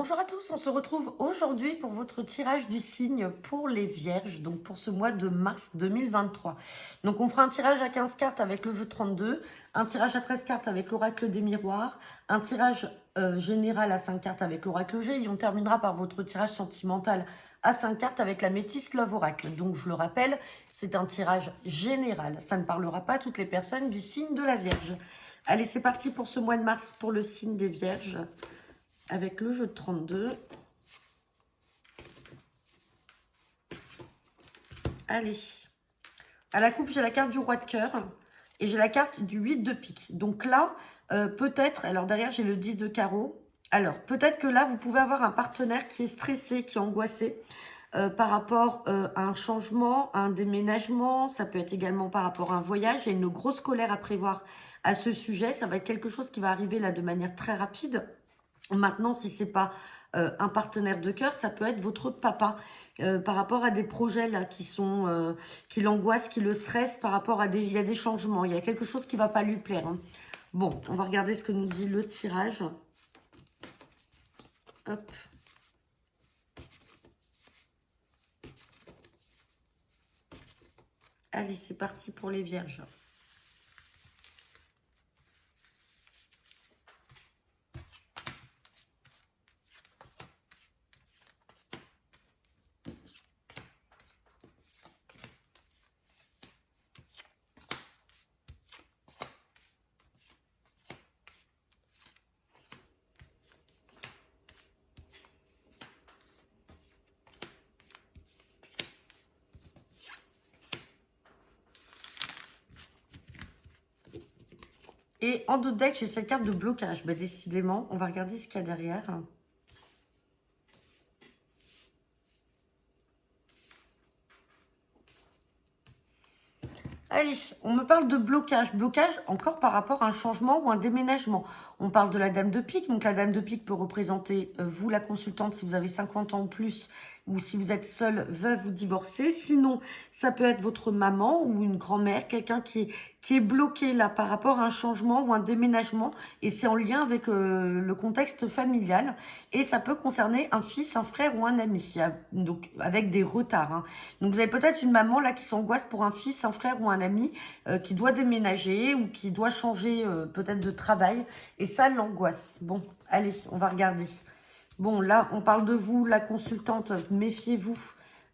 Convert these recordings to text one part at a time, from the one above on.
Bonjour à tous, on se retrouve aujourd'hui pour votre tirage du signe pour les Vierges, donc pour ce mois de mars 2023. Donc on fera un tirage à 15 cartes avec le jeu 32, un tirage à 13 cartes avec l'oracle des miroirs, un tirage général à 5 cartes avec l'oracle G et on terminera par votre tirage sentimental à 5 cartes avec la métisse Love Oracle. Donc je le rappelle, c'est un tirage général, ça ne parlera pas à toutes les personnes du signe de la Vierge. Allez, c'est parti pour ce mois de mars pour le signe des Vierges avec le jeu de 32. Allez. À la coupe, j'ai la carte du roi de cœur et j'ai la carte du 8 de pique. Donc là, peut-être, alors derrière, j'ai le 10 de carreau. Alors, peut-être que là, vous pouvez avoir un partenaire qui est stressé, qui est angoissé par rapport à un changement, à un déménagement. Ça peut être également par rapport à un voyage. Il y a une grosse colère à prévoir à ce sujet. Ça va être quelque chose qui va arriver là de manière très rapide. Maintenant, si c'est pas un partenaire de cœur, ça peut être votre papa par rapport à des projets là qui sont qui l'angoissent, qui le stressent par rapport à il y a des changements, il y a quelque chose qui va pas lui plaire. Hein. Bon, on va regarder ce que nous dit le tirage. Hop. Allez, c'est parti pour les Vierges. Et en dos de deck, j'ai cette carte de blocage. Bah, décidément, on va regarder ce qu'il y a derrière. Allez, on me parle de blocage. Blocage encore par rapport à un changement ou un déménagement. On parle de la dame de pique. Donc la dame de pique peut représenter vous, la consultante, si vous avez 50 ans ou plus, ou si vous êtes seule, veuve ou divorcée. Sinon, ça peut être votre maman ou une grand-mère, quelqu'un qui est bloqué là par rapport à un changement ou un déménagement. Et c'est en lien avec le contexte familial. Et ça peut concerner un fils, un frère ou un ami. Donc avec des retards. Hein. Donc vous avez peut-être une maman là qui s'angoisse pour un fils, un frère ou un ami qui doit déménager ou qui doit changer peut-être de travail. Et ça l'angoisse. Bon, allez, on va regarder. Bon, là, on parle de vous, la consultante, méfiez-vous.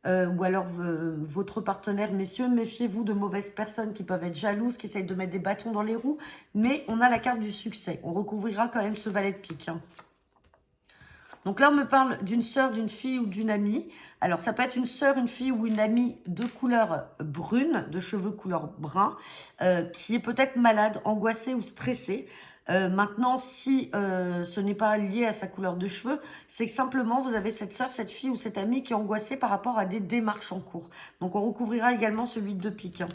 Ou alors votre partenaire, messieurs, méfiez-vous de mauvaises personnes qui peuvent être jalouses, qui essayent de mettre des bâtons dans les roues. Mais on a la carte du succès. On recouvrira quand même ce valet de pique. Hein. Donc là, on me parle d'une sœur, d'une fille ou d'une amie. Alors, ça peut être une sœur, une fille ou une amie de couleur brune, de cheveux couleur brun, qui est peut-être malade, angoissée ou stressée. Maintenant, si ce n'est pas lié à sa couleur de cheveux, c'est que simplement vous avez cette sœur, cette fille ou cette amie qui est angoissée par rapport à des démarches en cours. Donc, on recouvrira également ce 8 de pique. Hein.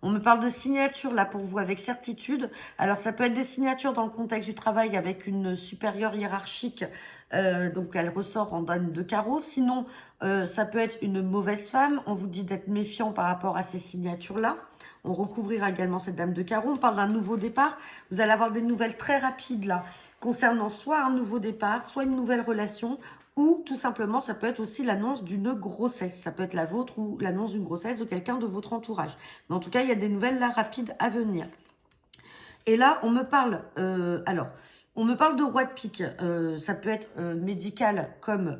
On me parle de signature là pour vous avec certitude. Alors, ça peut être des signatures dans le contexte du travail avec une supérieure hiérarchique. Donc, elle ressort en dame de carreau. Sinon, ça peut être une mauvaise femme. On vous dit d'être méfiant par rapport à ces signatures-là. On recouvrira également cette dame de carreau. On parle d'un nouveau départ. Vous allez avoir des nouvelles très rapides là, concernant soit un nouveau départ, soit une nouvelle relation, ou tout simplement, ça peut être aussi l'annonce d'une grossesse. Ça peut être la vôtre ou l'annonce d'une grossesse de quelqu'un de votre entourage. Mais en tout cas, il y a des nouvelles là rapides à venir. Et là, on me parle, on me parle de roi de pique. Ça peut être médical comme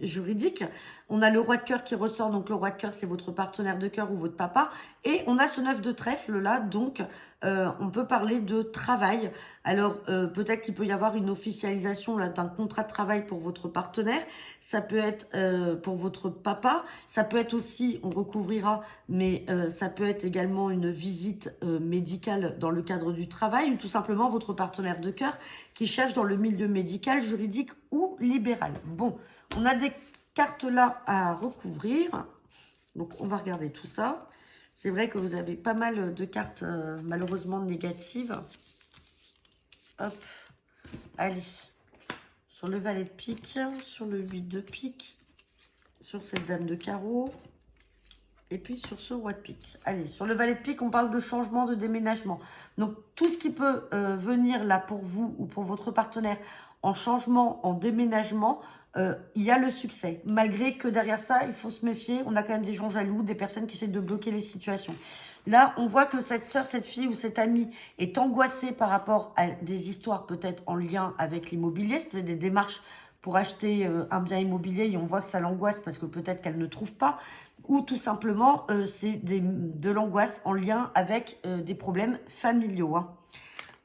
juridique. On a le roi de cœur qui ressort. Donc, le roi de cœur, c'est votre partenaire de cœur ou votre papa. Et on a ce 9 de trèfle là. Donc, on peut parler de travail. Alors, peut-être qu'il peut y avoir une officialisation là d'un contrat de travail pour votre partenaire. Ça peut être pour votre papa. Ça peut être aussi, on recouvrira, mais ça peut être également une visite médicale dans le cadre du travail ou tout simplement votre partenaire de cœur qui cherche dans le milieu médical, juridique ou libéral. Bon, on a des cartes là à recouvrir. Donc, on va regarder tout ça. C'est vrai que vous avez pas mal de cartes malheureusement négatives. Hop, allez. Sur le valet de pique, sur le 8 de pique, sur cette dame de carreau. Et puis sur ce roi de pique. Allez, sur le valet de pique, on parle de changement, de déménagement. Donc tout ce qui peut venir là pour vous ou pour votre partenaire en changement, en déménagement, il y a le succès. Malgré que derrière ça, il faut se méfier, on a quand même des gens jaloux, des personnes qui essaient de bloquer les situations. Là, on voit que cette sœur, cette fille ou cette amie est angoissée par rapport à des histoires peut-être en lien avec l'immobilier, c'est des démarches pour acheter un bien immobilier et on voit que ça l'angoisse parce que peut-être qu'elle ne trouve pas, ou tout simplement c'est de l'angoisse en lien avec des problèmes familiaux. Hein.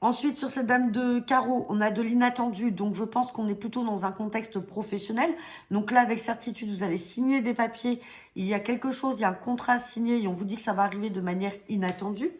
Ensuite, sur cette dame de carreau, on a de l'inattendu. Donc, je pense qu'on est plutôt dans un contexte professionnel. Donc là, avec certitude, vous allez signer des papiers. Il y a quelque chose, il y a un contrat signé et on vous dit que ça va arriver de manière inattendue.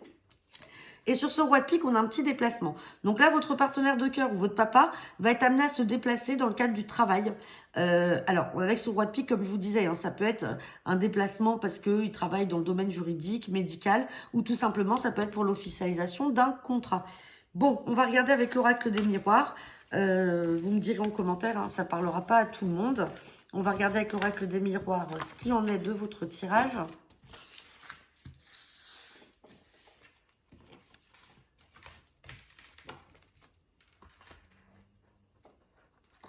Et sur ce roi de pique, on a un petit déplacement. Donc là, votre partenaire de cœur ou votre papa va être amené à se déplacer dans le cadre du travail. Alors, avec ce roi de pique, comme je vous disais, hein, ça peut être un déplacement parce qu'il travaille dans le domaine juridique, médical, ou tout simplement, ça peut être pour l'officialisation d'un contrat. Bon, on va regarder avec l'oracle des miroirs. Vous me direz en commentaire, hein, ça ne parlera pas à tout le monde. On va regarder avec l'oracle des miroirs ce qui en est de votre tirage.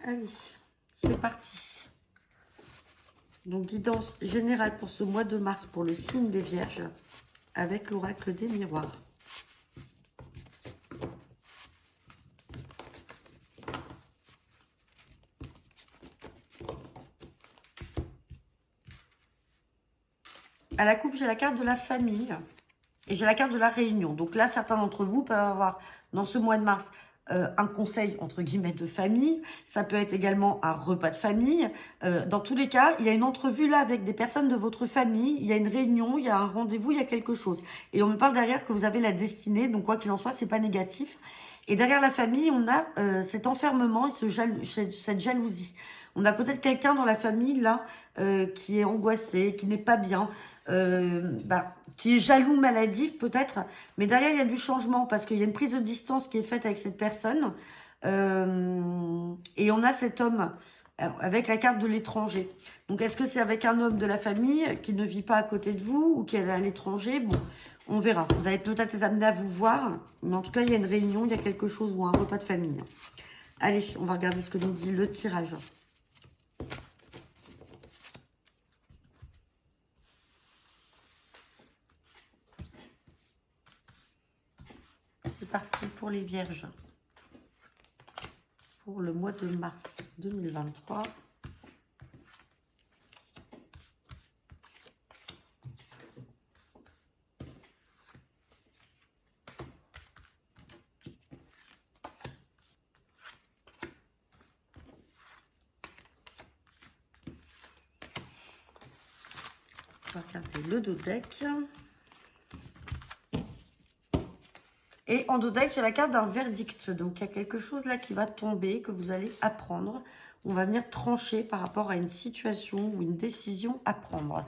Allez, c'est parti. Donc, guidance générale pour ce mois de mars pour le signe des Vierges avec l'oracle des miroirs. À la coupe, j'ai la carte de la famille et j'ai la carte de la réunion. Donc là, certains d'entre vous peuvent avoir, dans ce mois de mars, un conseil, entre guillemets, de famille. Ça peut être également un repas de famille. Dans tous les cas, il y a une entrevue là avec des personnes de votre famille. Il y a une réunion, il y a un rendez-vous, il y a quelque chose. Et on me parle derrière que vous avez la destinée. Donc quoi qu'il en soit, c'est pas négatif. Et derrière la famille, on a cet enfermement et cette jalousie. On a peut-être quelqu'un dans la famille là qui est angoissé, qui n'est pas bien, qui est jaloux, maladif peut-être. Mais derrière, il y a du changement parce qu'il y a une prise de distance qui est faite avec cette personne. Et on a cet homme avec la carte de l'étranger. Donc, est-ce que c'est avec un homme de la famille qui ne vit pas à côté de vous ou qui est à l'étranger? Bon, on verra. Vous allez peut-être être amené à vous voir. Mais en tout cas, il y a une réunion, il y a quelque chose ou un repas de famille. Allez, on va regarder ce que nous dit le tirage. C'est parti pour les Vierges. Pour le mois de mars 2023. On va regarder le dos deck. Et en dos deck, j'ai la carte d'un verdict. Donc, il y a quelque chose là qui va tomber, que vous allez apprendre. On va venir trancher par rapport à une situation ou une décision à prendre.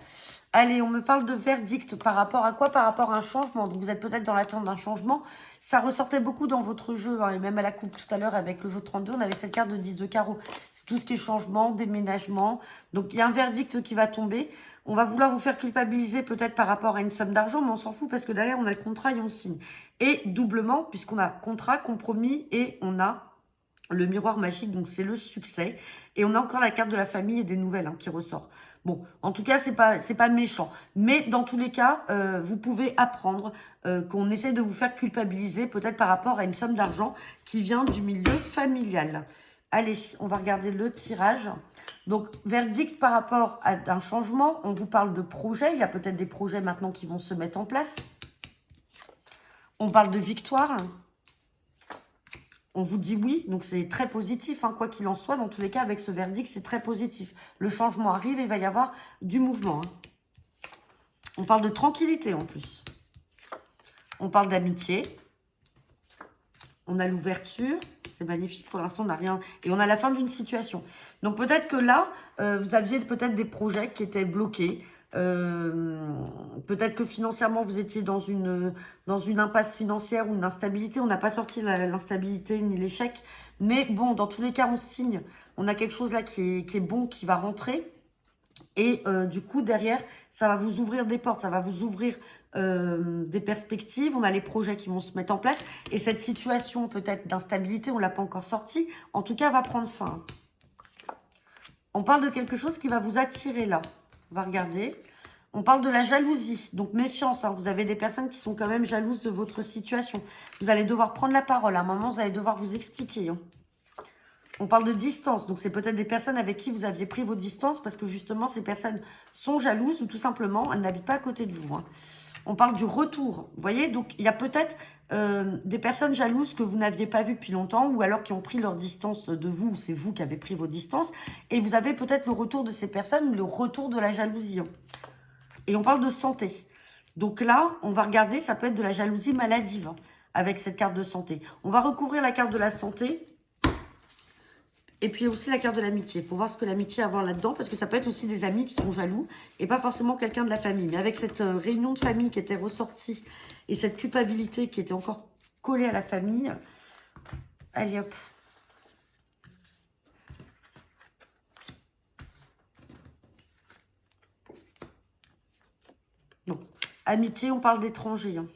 Allez, on me parle de verdict. Par rapport à quoi? Par rapport à un changement. Donc, vous êtes peut-être dans l'attente d'un changement. Ça ressortait beaucoup dans votre jeu. Hein, et même à la coupe tout à l'heure avec le jeu 32, on avait cette carte de 10 de carreau. C'est tout ce qui est changement, déménagement. Donc, il y a un verdict qui va tomber. On va vouloir vous faire culpabiliser peut-être par rapport à une somme d'argent, mais on s'en fout parce que derrière, on a le contrat et on signe. Et doublement, puisqu'on a contrat, compromis et on a le miroir magique, donc c'est le succès. Et on a encore la carte de la famille et des nouvelles qui ressort. Bon, en tout cas, c'est pas méchant. Mais dans tous les cas, vous pouvez apprendre qu'on essaie de vous faire culpabiliser peut-être par rapport à une somme d'argent qui vient du milieu familial. Allez, on va regarder le tirage. Donc, verdict par rapport à un changement. On vous parle de projets. Il y a peut-être des projets maintenant qui vont se mettre en place. On parle de victoire. On vous dit oui, donc c'est très positif, quoi qu'il en soit. Dans tous les cas, avec ce verdict, c'est très positif. Le changement arrive et il va y avoir du mouvement. On parle de tranquillité en plus. On parle d'amitié. On a l'ouverture. C'est magnifique. Pour l'instant, on n'a rien. Et on a la fin d'une situation. Donc peut-être que là, vous aviez peut-être des projets qui étaient bloqués. Peut-être que financièrement vous étiez dans une impasse financière ou une instabilité. On n'a pas sorti l'instabilité ni l'échec, mais bon, dans tous les cas on signe, on a quelque chose là qui est bon, qui va rentrer et du coup derrière ça va vous ouvrir des portes, ça va vous ouvrir des perspectives, on a les projets qui vont se mettre en place. Et cette situation peut-être d'instabilité, on ne l'a pas encore sortie, en tout cas, va prendre fin. On parle de quelque chose qui va vous attirer là. On va regarder. On parle de la jalousie, donc méfiance. Hein. Vous avez des personnes qui sont quand même jalouses de votre situation. Vous allez devoir prendre la parole. À un moment, vous allez devoir vous expliquer. Hein. On parle de distance, donc c'est peut-être des personnes avec qui vous aviez pris vos distances parce que justement, ces personnes sont jalouses ou tout simplement, elles n'habitent pas à côté de vous. Hein. On parle du retour, vous voyez. Donc, il y a peut-être des personnes jalouses que vous n'aviez pas vues depuis longtemps ou alors qui ont pris leur distance de vous. C'est vous qui avez pris vos distances. Et vous avez peut-être le retour de ces personnes, le retour de la jalousie. Hein. Et on parle de santé. Donc là, on va regarder, ça peut être de la jalousie maladive hein, avec cette carte de santé. On va recouvrir la carte de la santé. Et puis aussi la carte de l'amitié, pour voir ce que l'amitié a à voir là-dedans, parce que ça peut être aussi des amis qui sont jaloux, et pas forcément quelqu'un de la famille. Mais avec cette réunion de famille qui était ressortie, et cette culpabilité qui était encore collée à la famille, allez hop. Non, amitié, on parle d'étrangers. Hein.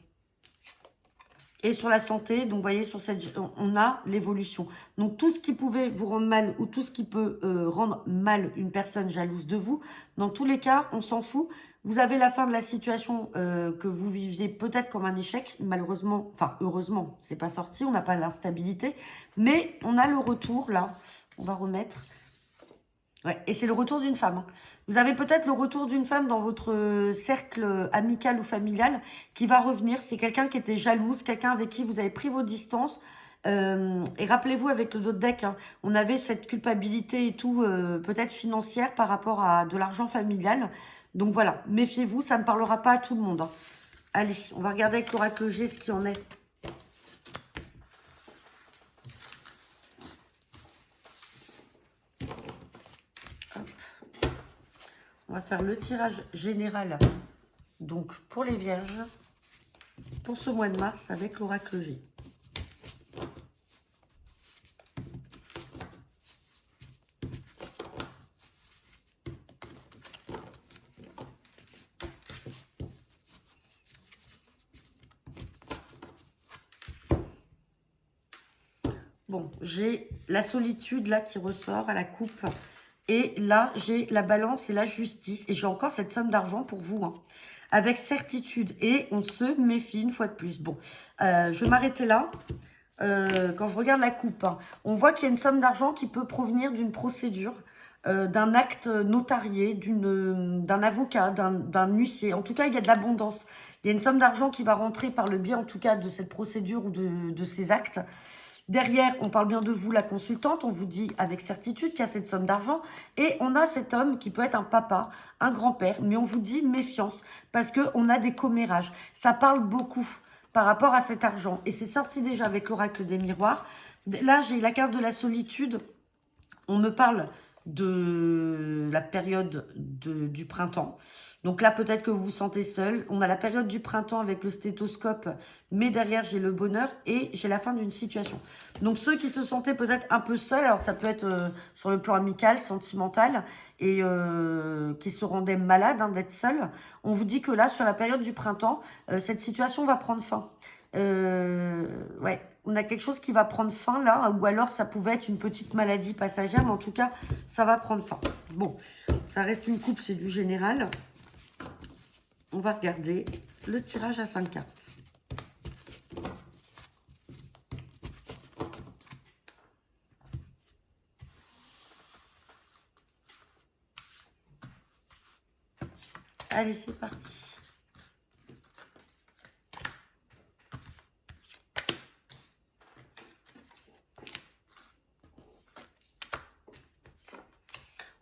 Et sur la santé, donc vous voyez, sur cette, on a l'évolution. Donc tout ce qui pouvait vous rendre mal ou tout ce qui peut rendre mal une personne jalouse de vous, dans tous les cas, on s'en fout. Vous avez la fin de la situation que vous viviez peut-être comme un échec, malheureusement, enfin heureusement, c'est pas sorti, on n'a pas l'instabilité, mais on a le retour là. On va remettre. Ouais, et c'est le retour d'une femme. Hein. Vous avez peut-être le retour d'une femme dans votre cercle amical ou familial qui va revenir. C'est quelqu'un qui était jalouse, quelqu'un avec qui vous avez pris vos distances. Et rappelez-vous, avec le dos de deck, hein, on avait cette culpabilité et tout, peut-être financière par rapport à de l'argent familial. Donc voilà, méfiez-vous, ça ne parlera pas à tout le monde. Hein. Allez, on va regarder avec l'oracle G ce qu'il en est. On va faire le tirage général, donc pour les vierges, pour ce mois de mars avec l'oracle G. Bon, j'ai la solitude là qui ressort à la coupe. Et là, j'ai la balance et la justice. Et j'ai encore cette somme d'argent pour vous. Hein, avec certitude. Et on se méfie une fois de plus. Bon, je vais m'arrêter là. Quand je regarde la coupe, hein, on voit qu'il y a une somme d'argent qui peut provenir d'une procédure, d'un acte notarié, d'un avocat, d'un huissier. En tout cas, il y a de l'abondance. Il y a une somme d'argent qui va rentrer par le biais, en tout cas, de cette procédure ou de ces actes. Derrière, on parle bien de vous, la consultante. On vous dit avec certitude qu'il y a cette somme d'argent. Et on a cet homme qui peut être un papa, un grand-père. Mais on vous dit méfiance parce qu'on a des commérages. Ça parle beaucoup par rapport à cet argent. Et c'est sorti déjà avec l'oracle des miroirs. Là, j'ai la carte de la solitude. On me parle de la période du printemps. Donc là, peut-être que vous vous sentez seul. On a la période du printemps avec le stéthoscope, mais derrière, j'ai le bonheur et j'ai la fin d'une situation. Donc ceux qui se sentaient peut-être un peu seuls, alors ça peut être sur le plan amical, sentimental, et qui se rendaient malades hein, d'être seuls, on vous dit que là, sur la période du printemps, cette situation va prendre fin. Ouais, on a quelque chose qui va prendre fin là, ou alors ça pouvait être une petite maladie passagère, mais en tout cas, ça va prendre fin. Bon, ça reste une coupe, c'est du général. On va regarder le tirage à 5 cartes. Allez, c'est parti.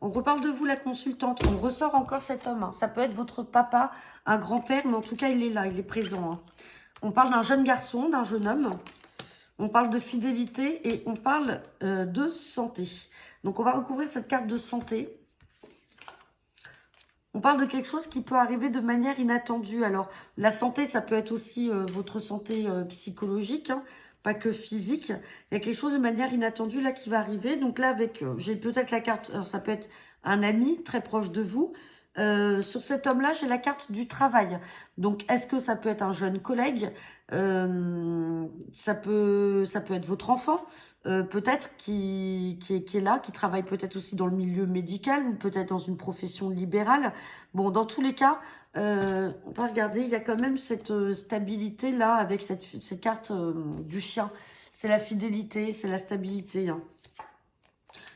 On reparle de vous, la consultante. On ressort encore cet homme. Hein. Ça peut être votre papa, un grand-père, mais en tout cas, il est là, il est présent. Hein. On parle d'un jeune garçon, d'un jeune homme. On parle de fidélité et on parle de santé. Donc, on va recouvrir cette carte de santé. On parle de quelque chose qui peut arriver de manière inattendue. Alors, la santé, ça peut être aussi votre santé psychologique, hein, pas que physique. Il y a quelque chose de manière inattendue là qui va arriver. Donc là, avec, j'ai peut-être la carte, alors ça peut être un ami très proche de vous, Sur cet homme-là, j'ai la carte du travail. Donc, est-ce que ça peut être un jeune collègue? Ça peut être votre enfant, peut-être, qui est là, qui travaille peut-être aussi dans le milieu médical ou peut-être dans une profession libérale. Bon, dans tous les cas, on va regarder, il y a quand même cette stabilité-là avec cette carte du chien. C'est la fidélité, c'est la stabilité, hein.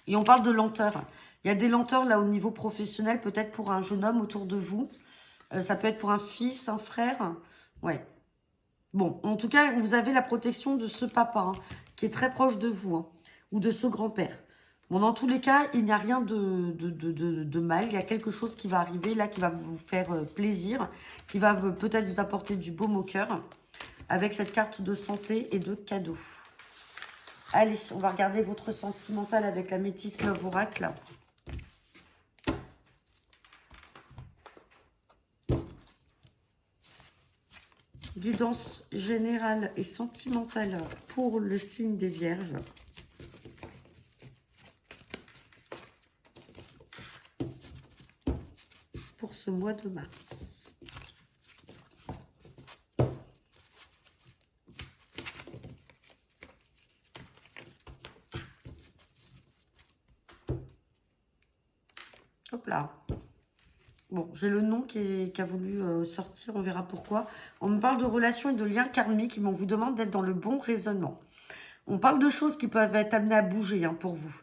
Et on parle de lenteur. Il y a des lenteurs là au niveau professionnel, peut-être pour un jeune homme autour de vous. Ça peut être pour un fils, un frère. Ouais. Bon, en tout cas, vous avez la protection de ce papa, hein, qui est très proche de vous, hein, ou de ce grand-père. Bon, dans tous les cas, il n'y a rien de mal. Il y a quelque chose qui va arriver là, qui va vous faire plaisir, qui va peut-être vous apporter du baume au cœur, avec cette carte de santé et de cadeaux. Allez, on va regarder votre sentimental avec la Métis Love Oracle. Guidance générale et sentimentale pour le signe des Vierges. Pour ce mois de mars. Hop là. Bon, j'ai le nom qui a voulu sortir, on verra pourquoi. On me parle de relations et de liens karmiques, mais on vous demande d'être dans le bon raisonnement. On parle de choses qui peuvent être amenées à bouger, hein, pour vous.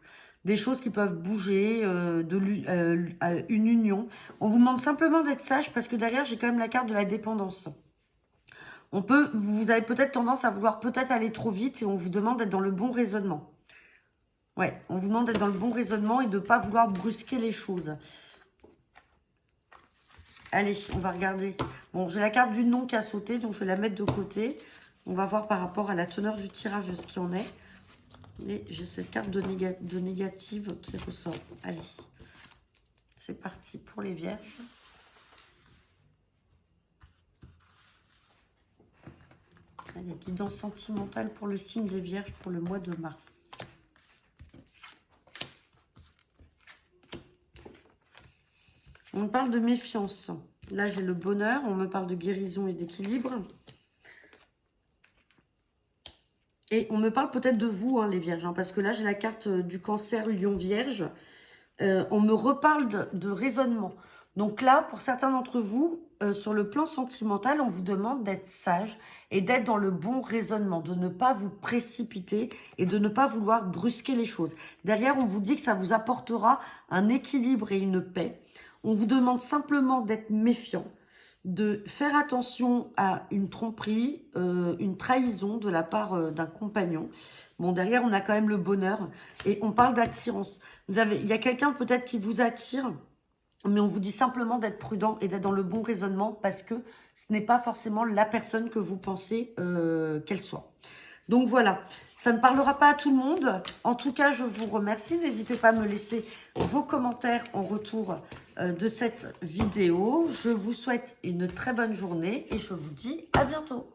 Des choses qui peuvent bouger, une union. On vous demande simplement d'être sage parce que derrière, j'ai quand même la carte de la dépendance. Vous avez peut-être tendance à vouloir peut-être aller trop vite et on vous demande d'être dans le bon raisonnement. Ouais, on vous demande d'être dans le bon raisonnement et de ne pas vouloir brusquer les choses. Allez, on va regarder. Bon, j'ai la carte du nom qui a sauté, donc je vais la mettre de côté. On va voir par rapport à la teneur du tirage de ce qui en est. Et j'ai cette carte de négative qui ressort. Allez, c'est parti pour les Vierges. Allez, guidance sentimentale pour le signe des Vierges pour le mois de mars. On me parle de méfiance. Là, j'ai le bonheur. On me parle de guérison et d'équilibre. Et on me parle peut-être de vous, hein, les Vierges. Hein, parce que là, j'ai la carte du Cancer, Lion, Vierge. On me reparle de raisonnement. Donc là, pour certains d'entre vous, sur le plan sentimental, on vous demande d'être sage et d'être dans le bon raisonnement, de ne pas vous précipiter et de ne pas vouloir brusquer les choses. Derrière, on vous dit que ça vous apportera un équilibre et une paix. On vous demande simplement d'être méfiant, de faire attention à une tromperie, une trahison de la part d'un compagnon. Bon, derrière, on a quand même le bonheur et on parle d'attirance. Il y a quelqu'un peut-être qui vous attire, mais on vous dit simplement d'être prudent et d'être dans le bon raisonnement parce que ce n'est pas forcément la personne que vous pensez qu'elle soit. Donc voilà, ça ne parlera pas à tout le monde. En tout cas, je vous remercie. N'hésitez pas à me laisser vos commentaires en retour de cette vidéo. Je vous souhaite une très bonne journée et je vous dis à bientôt.